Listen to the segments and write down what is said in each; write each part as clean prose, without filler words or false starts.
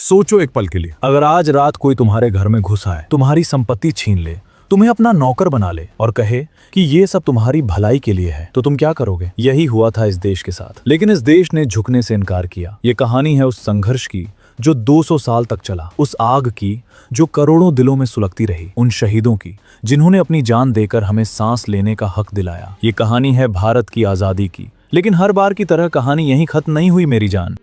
सोचो एक पल के लिए, अगर आज रात कोई तुम्हारे घर में घुस आए, तुम्हारी संपत्ति छीन ले, तुम्हें अपना नौकर बना ले और कहे कि ये सब तुम्हारी भलाई के लिए है, तो तुम क्या करोगे? यही हुआ था इस देश के साथ, लेकिन इस देश ने झुकने से इनकार किया। ये कहानी है उस संघर्ष की जो 200 साल तक चला, उस आग की जो करोड़ों दिलों में सुलगती रही, उन शहीदों की जिन्होंने अपनी जान देकर हमें सांस लेने का हक दिलाया। ये कहानी है भारत की आजादी की। लेकिन हर बार की तरह कहानी यहीं खत्म नहीं हुई मेरी जान,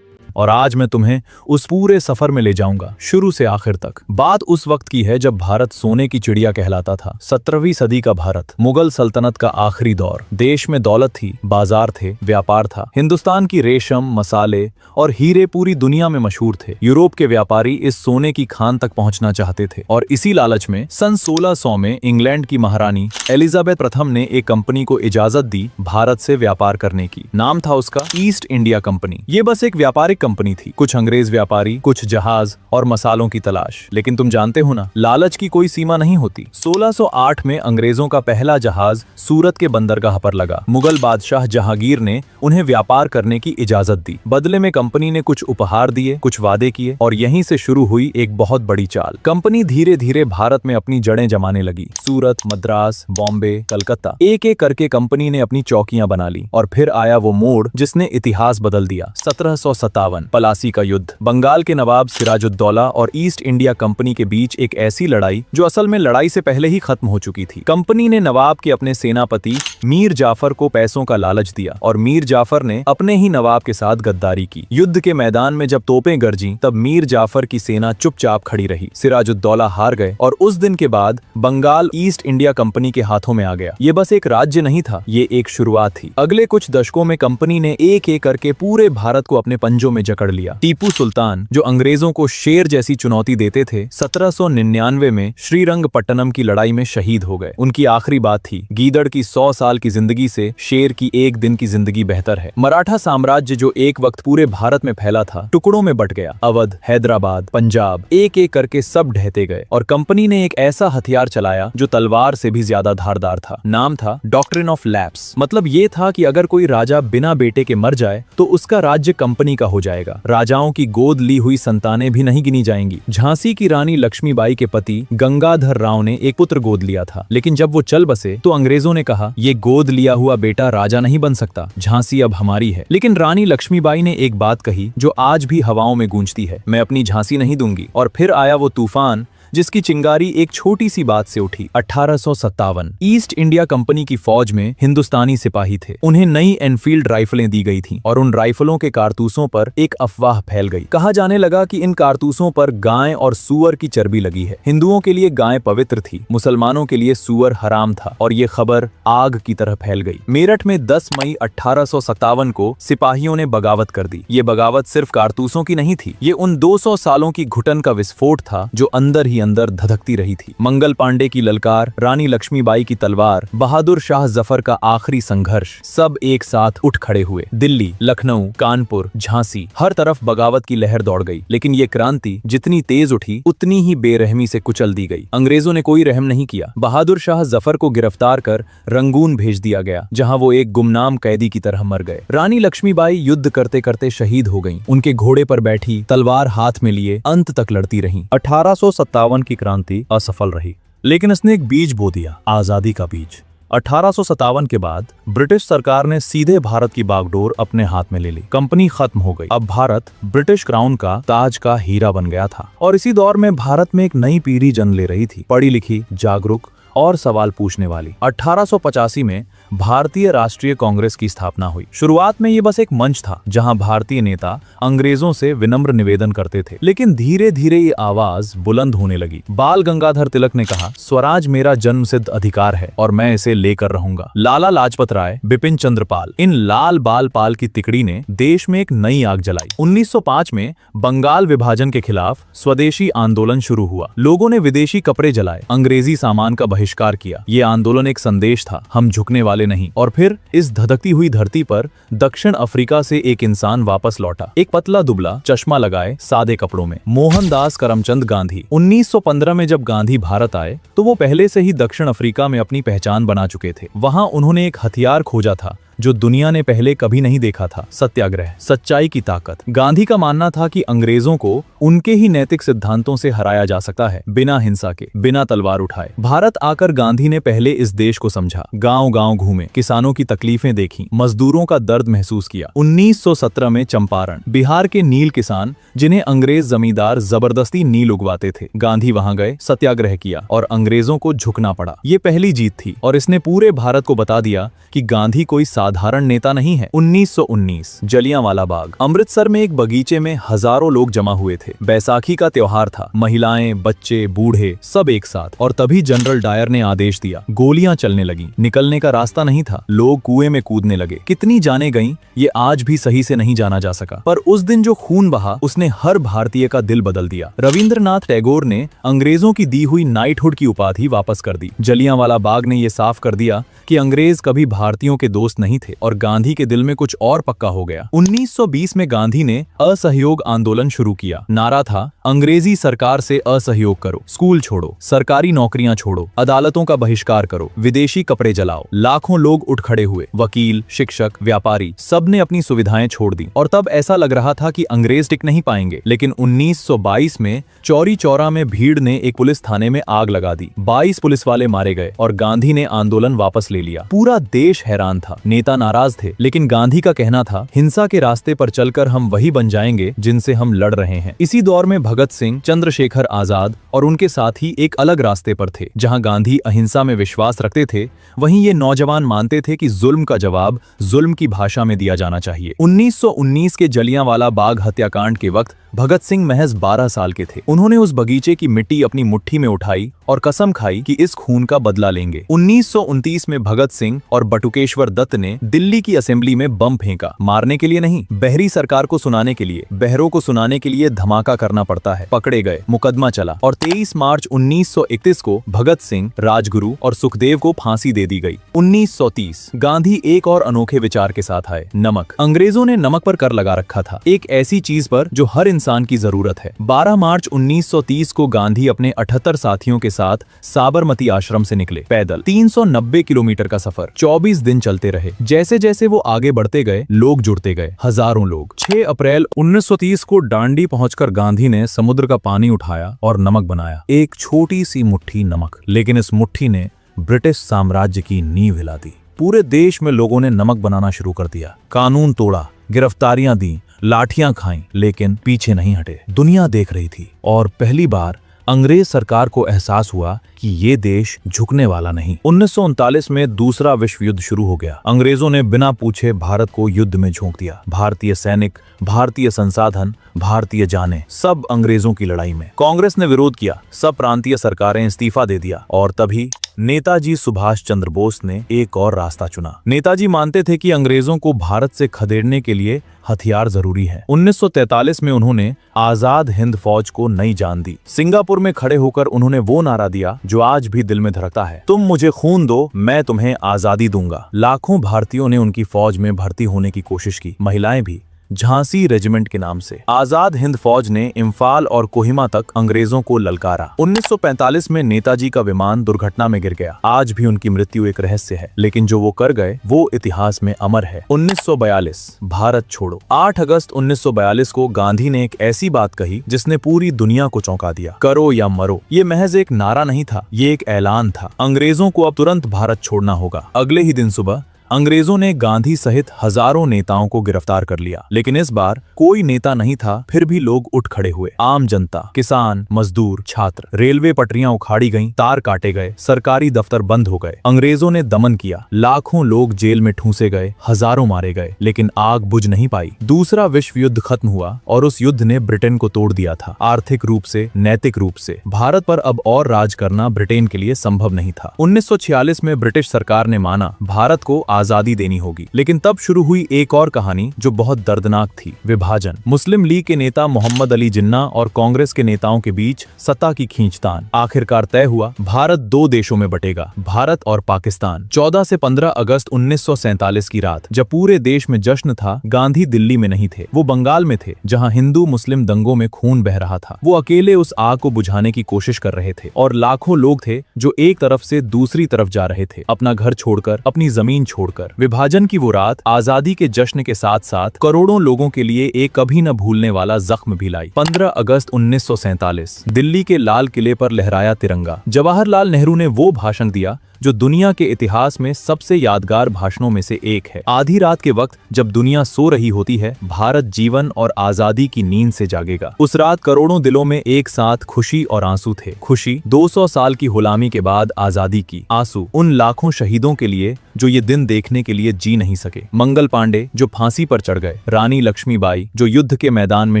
और आज मैं तुम्हें उस पूरे सफर में ले जाऊंगा, शुरू से आखिर तक। बात उस वक्त की है जब भारत सोने की चिड़िया कहलाता था। 17वीं सदी का भारत, मुगल सल्तनत का आखिरी दौर। देश में दौलत थी, बाजार थे, व्यापार था। हिंदुस्तान की रेशम, मसाले और हीरे पूरी दुनिया में मशहूर थे। यूरोप के व्यापारी इस सोने की खान तक पहुंचना चाहते थे, और इसी लालच में सन 1600 में इंग्लैंड की महारानी एलिजाबेथ प्रथम ने एक कंपनी को इजाजत दी भारत से व्यापार करने की। नाम था उसका ईस्ट इंडिया कंपनी। ये बस एक व्यापारिक कंपनी थी, कुछ अंग्रेज व्यापारी, कुछ जहाज और मसालों की तलाश। लेकिन तुम जानते हो ना, लालच की कोई सीमा नहीं होती। 1608 में अंग्रेजों का पहला जहाज सूरत के बंदरगाह पर लगा। मुगल बादशाह जहांगीर ने उन्हें व्यापार करने की इजाजत दी। बदले में कंपनी ने कुछ उपहार दिए, कुछ वादे किए, और यहीं से शुरू हुई एक बहुत बड़ी चाल। कंपनी धीरे धीरे भारत में अपनी जड़ें जमाने लगी। सूरत, मद्रास, बॉम्बे, कलकत्ता, एक एक करके कंपनी ने अपनी चौकियां बना ली। और फिर आया वो मोड़ जिसने इतिहास बदल दिया। 1757 पलासी का युद्ध। बंगाल के नवाब सिराजुद्दौला और ईस्ट इंडिया कंपनी के बीच एक ऐसी लड़ाई जो असल में लड़ाई से पहले ही खत्म हो चुकी थी। कंपनी ने नवाब के अपने सेनापति मीर जाफर को पैसों का लालच दिया, और मीर जाफर ने अपने ही नवाब के साथ गद्दारी की। युद्ध के मैदान में जब तोपें गरजी, तब मीर जाफर की सेना चुपचाप खड़ी रही। सिराजुद्दौला हार गए, और उस दिन के बाद बंगाल ईस्ट इंडिया कंपनी के हाथों में आ गया। ये बस एक राज्य नहीं था, ये एक शुरुआत थी। अगले कुछ दशकों में कंपनी ने एक एक करके पूरे भारत को अपने पंजों में जकड़ लिया। टीपू सुल्तान, जो अंग्रेजों को शेर जैसी चुनौती देते थे, 1799 में श्रीरंगपट्टनम की लड़ाई में शहीद हो गए। उनकी आखिरी बात थी, गीदड़ की 100 साल की जिंदगी से शेर की एक दिन की जिंदगी बेहतर है। मराठा साम्राज्य जो एक वक्त पूरे भारत में फैला था, टुकड़ों में बट गया। अवध, हैदराबाद, पंजाब, एक एक करके सब ढहते गए, और कंपनी ने एक ऐसा हथियार चलाया जो तलवार से भी ज्यादा धारदार था। नाम था डॉक्ट्रिन ऑफ लैप्स। मतलब ये था कि अगर कोई राजा बिना बेटे के मर जाए तो उसका राज्य कंपनी का हो जाएगा। राजाओं की गोद ली हुई संतानें भी नहीं गिनी जाएंगी। झांसी की रानी लक्ष्मीबाई के पति गंगाधर राव ने एक पुत्र गोद लिया था, लेकिन जब वो चल बसे तो अंग्रेजों ने कहा, ये गोद लिया हुआ बेटा राजा नहीं बन सकता, झांसी अब हमारी है। लेकिन रानी लक्ष्मीबाई ने एक बात कही जो आज भी हवाओं में गूंजती है, मैं अपनी झांसी नहीं दूंगी। और फिर आया वो तूफान जिसकी चिंगारी एक छोटी सी बात से उठी। 1857 ईस्ट इंडिया कंपनी की फौज में हिंदुस्तानी सिपाही थे। उन्हें नई एनफील्ड राइफलें दी गई थीं, और उन राइफलों के कारतूसों पर एक अफवाह फैल गई। कहा जाने लगा कि इन कारतूसों पर गाय और सूअर की चर्बी लगी है। हिंदुओं के लिए गाय पवित्र थी, मुसलमानों के लिए सूअर हराम था, और ये खबर आग की तरह फैल गई। मेरठ में 10 मई 1857 को सिपाहियों ने बगावत कर दी। ये बगावत सिर्फ कारतूसों की नहीं थी, ये उन 200 सालों की घुटन का विस्फोट था जो अंदर ही अंदर धधकती रही थी। मंगल पांडे की ललकार, रानी लक्ष्मीबाई की तलवार, बहादुर शाह जफर का आखिरी संघर्ष, सब एक साथ उठ खड़े हुए। दिल्ली, लखनऊ, कानपुर, झांसी, हर तरफ बगावत की लहर दौड़ गई। लेकिन ये क्रांति जितनी तेज उठी, उतनी ही बेरहमी से कुचल दी गई। अंग्रेजों ने कोई रहम नहीं किया। बहादुर शाह जफर को गिरफ्तार कर रंगून भेज दिया गया, जहां वो एक गुमनाम कैदी की तरह मर गए। रानी लक्ष्मीबाई युद्ध करते करते शहीद हो गईं। उनके घोड़े पर बैठी, तलवार हाथ में लिए, अंत तक लड़ती रहीं। 1857 की क्रांति असफल रही, लेकिन इसने एक बीज बो दिया, आजादी का बीज। 1857 के बाद ब्रिटिश सरकार ने सीधे भारत की बागडोर अपने हाथ में ले ली। कंपनी खत्म हो गई। अब भारत ब्रिटिश क्राउन का ताज का हीरा बन गया था। और इसी दौर में भारत में एक नई पीढ़ी जन्म ले रही थी, पढ़ी लिखी, जागरूक और सवाल पूछने वाली। 1885 में भारतीय राष्ट्रीय कांग्रेस की स्थापना हुई। शुरुआत में ये बस एक मंच था जहां भारतीय नेता अंग्रेजों से विनम्र निवेदन करते थे, लेकिन धीरे धीरे ये आवाज बुलंद होने लगी। बाल गंगाधर तिलक ने कहा, स्वराज मेरा जन्मसिद्ध अधिकार है और मैं इसे लेकर रहूंगा। लाला लाजपत राय, बिपिन चंद्र पाल, इन लाल बाल पाल की तिकड़ी ने देश में एक नई आग जलाई। 1905 में बंगाल विभाजन के खिलाफ स्वदेशी आंदोलन शुरू हुआ। लोगों ने विदेशी कपड़े जलाए, अंग्रेजी सामान का बहिष्कार किया। ये आंदोलन एक संदेश था, हम झुकने वाले नहीं। और फिर इस धधकती हुई धरती पर दक्षिण अफ्रीका से एक इंसान वापस लौटा, एक पतला दुबला, चश्मा लगाए, सादे कपड़ों में, मोहनदास करमचंद गांधी। 1915 में जब गांधी भारत आए तो वो पहले से ही दक्षिण अफ्रीका में अपनी पहचान बना चुके थे। वहां उन्होंने एक हथियार खोजा था जो दुनिया ने पहले कभी नहीं देखा था। सत्याग्रह, सच्चाई की ताकत। गांधी का मानना था कि अंग्रेजों को उनके ही नैतिक सिद्धांतों से हराया जा सकता है, बिना हिंसा के, बिना तलवार उठाए। भारत आकर गांधी ने पहले इस देश को समझा, गांव-गांव घूमे, किसानों की तकलीफें देखी, मजदूरों का दर्द महसूस किया। 1917 में चंपारण, बिहार के नील किसान जिन्हें अंग्रेज जमींदार जबरदस्ती नील उगवाते थे, गांधी वहां गए, सत्याग्रह किया और अंग्रेजों को झुकना पड़ा। ये पहली जीत थी और इसने पूरे भारत को बता दिया कि गांधी कोई साधारण नेता नहीं है। 1919 जलियांवाला बाग। अमृतसर में एक बगीचे में हजारों लोग जमा हुए थे। बैसाखी का त्योहार था। महिलाएं, बच्चे, बूढ़े सब एक साथ। और तभी जनरल डायर ने आदेश दिया। गोलियां चलने लगीं। निकलने का रास्ता नहीं था। लोग कुएं में कूदने लगे। कितनी जानें गईं, ये आज भी सही से नहीं जाना जा सका। पर उस दिन जो खून बहा उसने हर भारतीय का दिल बदल दिया। रविंद्रनाथ टैगोर ने अंग्रेजों की दी हुई नाइटहुड की उपाधि वापस कर दी। जलियांवाला बाग ने यह साफ कर दिया कि अंग्रेज कभी भारतीयों के दोस्त नहीं थे और गांधी के दिल में कुछ और पक्का हो गया। 1920 में गांधी ने असहयोग आंदोलन शुरू किया। नारा था, अंग्रेजी सरकार से असहयोग करो, स्कूल छोड़ो, सरकारी नौकरियां छोड़ो, अदालतों का बहिष्कार करो, विदेशी कपड़े जलाओ। लाखों लोग उठ खड़े हुए। वकील, शिक्षक, व्यापारी सबने अपनी सुविधाएं छोड़ दी। और तब ऐसा लग रहा था कि अंग्रेज टिक नहीं पाएंगे। लेकिन 1922 में चौरी चौरा में भीड़ ने एक पुलिस थाने में आग लगा दी। 22 पुलिस वाले मारे गए और गांधी ने आंदोलन वापस ले लिया। पूरा देश हैरान था। नेता नाराज थे, लेकिन गांधी का कहना था, हिंसा के रास्ते पर चलकर हम वही बन जाएंगे जिनसे हम लड़ रहे हैं। इसी दौर में भगत सिंह, चंद्रशेखर आजाद और उनके साथी एक अलग रास्ते पर थे। जहां गांधी अहिंसा में विश्वास रखते थे, वहीं ये नौजवान मानते थे कि जुल्म का जवाब जुल्म की भाषा में दिया जाना चाहिए। 1919 के जलियांवाला बाग हत्याकांड के वक्त भगत सिंह महज 12 साल के थे। उन्होंने उस बगीचे की मिट्टी अपनी मुट्ठी में उठाई और कसम खाई कि इस खून का बदला लेंगे। 1929 में भगत सिंह और बटुकेश्वर दत्त ने दिल्ली की असेंबली में बम फेंका। मारने के लिए नहीं, बहरी सरकार को सुनाने के लिए। बहरों को सुनाने के लिए धमाका करना पड़ता है। पकड़े गए, मुकदमा चला और 23 मार्च 1931 को भगत सिंह, राजगुरु और सुखदेव को फांसी दे दी गई। 1930 गांधी एक और अनोखे विचार के साथ आए, नमक। अंग्रेजों ने नमक पर कर लगा रखा था, एक ऐसी चीज पर जो हर इंसान की जरूरत है। 12 मार्च 1930 को गांधी अपने 78 साथियों के साथ साबरमती आश्रम से निकले। पैदल 390 किलोमीटर का सफर 24 दिन चलते रहे। जैसे जैसे वो आगे बढ़ते गए, लोग जुड़ते गए, हजारों लोग। 6 अप्रैल 1930 को डांडी पहुंचकर गांधी ने समुद्र का पानी उठाया और नमक बनाया। एक छोटी सी मुट्ठी नमक, लेकिन इस मुट्ठी ने ब्रिटिश साम्राज्य की नींव हिला दी। पूरे देश में लोगों ने नमक बनाना शुरू कर दिया। कानून तोड़ा, गिरफ्तारियां दी, लाठियां खाईं, लेकिन पीछे नहीं हटे। दुनिया देख रही थी और पहली बार अंग्रेज सरकार को एहसास हुआ कि ये देश झुकने वाला नहीं। 1939 में दूसरा विश्व युद्ध शुरू हो गया। अंग्रेजों ने बिना पूछे भारत को युद्ध में झोंक दिया। भारतीय सैनिक, भारतीय संसाधन, भारतीय जानें, सब अंग्रेजों की लड़ाई में। कांग्रेस ने विरोध किया, सब प्रांतीय सरकारें इस्तीफा दे दिया और तभी नेताजी सुभाष चंद्र बोस ने एक और रास्ता चुना। नेताजी मानते थे कि अंग्रेजों को भारत से खदेड़ने के लिए हथियार जरूरी है। 1943 में उन्होंने आजाद हिंद फौज को नई जान दी। सिंगापुर में खड़े होकर उन्होंने वो नारा दिया जो आज भी दिल में धड़कता है, तुम मुझे खून दो, मैं तुम्हें आजादी दूंगा। लाखों भारतीयों ने उनकी फौज में भर्ती होने की कोशिश की, महिलाएं भी। झांसी रेजिमेंट के नाम से आजाद हिंद फौज ने इम्फाल और कोहिमा तक अंग्रेजों को ललकारा। 1945 में नेताजी का विमान दुर्घटना में गिर गया। आज भी उनकी मृत्यु एक रहस्य है, लेकिन जो वो कर गए वो इतिहास में अमर है। 1942 भारत छोड़ो। 8 अगस्त 1942 को गांधी ने एक ऐसी बात कही जिसने पूरी दुनिया को चौंका दिया, करो या मरो। ये महज एक नारा नहीं था, ये एक ऐलान था। अंग्रेजों को अब तुरंत भारत छोड़ना होगा। अगले ही दिन सुबह अंग्रेजों ने गांधी सहित हजारों नेताओं को गिरफ्तार कर लिया, लेकिन इस बार कोई नेता नहीं था। फिर भी लोग उठ खड़े हुए। आम जनता, किसान, मजदूर, छात्र। रेलवे पटरियां उखाड़ी गईं, तार काटे गए, सरकारी दफ्तर बंद हो गए। अंग्रेजों ने दमन किया। लाखों लोग जेल में ठूंसे गए, हजारों मारे गए, लेकिन आग बुझ नहीं पाई। दूसरा विश्व युद्ध खत्म हुआ और उस युद्ध ने ब्रिटेन को तोड़ दिया था। आर्थिक रूप से, नैतिक रूप से भारत पर अब और राज करना ब्रिटेन के लिए संभव नहीं था। 1946 में ब्रिटिश सरकार ने माना भारत को आजादी देनी होगी, लेकिन तब शुरू हुई एक और कहानी जो बहुत दर्दनाक थी, विभाजन। मुस्लिम लीग के नेता मोहम्मद अली जिन्ना और कांग्रेस के नेताओं के बीच सत्ता की खींचतान। आखिरकार तय हुआ, भारत 2 देशों में बटेगा, भारत और पाकिस्तान। 14 से 15 अगस्त 1947 की रात, जब पूरे देश में जश्न था, गांधी दिल्ली में नहीं थे। वो बंगाल में थे, जहां हिंदू मुस्लिम दंगों में खून बह रहा था। वो अकेले उस आग को बुझाने की कोशिश कर रहे थे और लाखों लोग थे जो एक तरफ से दूसरी तरफ जा रहे थे, अपना घर छोड़कर, अपनी जमीन छोड़कर। तोड़कर। विभाजन की वो रात आजादी के जश्न के साथ साथ करोड़ों लोगों के लिए एक कभी न भूलने वाला जख्म भी लाई। 15 अगस्त 1947 दिल्ली के लाल किले पर लहराया तिरंगा। जवाहरलाल नेहरू ने वो भाषण दिया जो दुनिया के इतिहास में सबसे यादगार भाषणों में से एक है। आधी रात के वक्त जब दुनिया सो रही होती है, भारत जीवन और आजादी की नींद से जागेगा। उस रात करोड़ों दिलों में एक साथ खुशी और आंसू थे। खुशी 200 साल की गुलामी के बाद आजादी की, आंसू उन लाखों शहीदों के लिए जो ये दिन देखने के लिए जी नहीं सके। मंगल पांडे जो फांसी पर चढ़ गए, रानी लक्ष्मीबाई जो युद्ध के मैदान में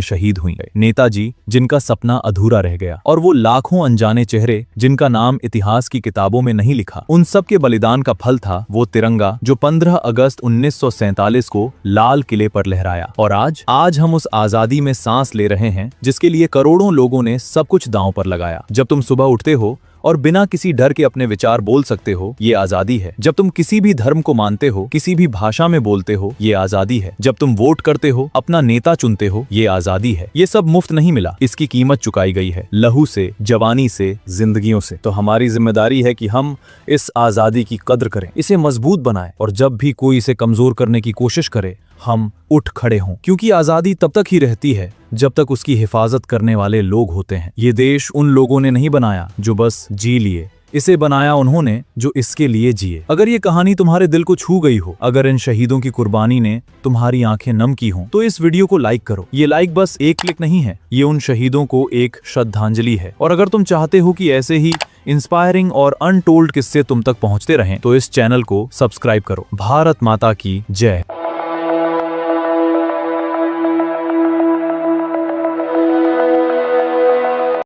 शहीद हुई, नेताजी जिनका सपना अधूरा रह गया, और वो लाखों अनजाने चेहरे जिनका नाम इतिहास की किताबों में नहीं लिखा। उन सब के बलिदान का फल था वो तिरंगा जो 15 अगस्त 1947 को लाल किले पर लहराया। और आज हम उस आजादी में सांस ले रहे हैं जिसके लिए करोड़ों लोगों ने सब कुछ दांव पर लगाया। जब तुम सुबह उठते हो और बिना किसी डर के अपने विचार बोल सकते हो, ये आजादी है। जब तुम किसी भी धर्म को मानते हो, किसी भी भाषा में बोलते हो, ये आजादी है। जब तुम वोट करते हो, अपना नेता चुनते हो, ये आजादी है। ये सब मुफ्त नहीं मिला, इसकी कीमत चुकाई गई है, लहू से, जवानी से, जिंदगियों से। तो हमारी जिम्मेदारी है कि हम इस आजादी की कद्र करें, इसे मजबूत बनाएं, और जब भी कोई इसे कमजोर करने की कोशिश करे, हम उठ खड़े हों। क्योंकि आजादी तब तक ही रहती है जब तक उसकी हिफाजत करने वाले लोग होते हैं। ये देश उन लोगों ने नहीं बनाया जो बस जी लिए, इसे बनाया उन्होंने जो इसके लिए जिए। अगर ये कहानी तुम्हारे दिल को छू गई हो, अगर इन शहीदों की कुर्बानी ने तुम्हारी आंखें नम की हों, तो इस वीडियो को लाइक करो। ये लाइक बस एक क्लिक नहीं है, ये उन शहीदों को एक श्रद्धांजलि है। और अगर तुम चाहते हो कि ऐसे ही इंस्पायरिंग और अनटोल्ड किस्से तुम तक पहुंचते रहें, तो इस चैनल को सब्सक्राइब करो। भारत माता की जय।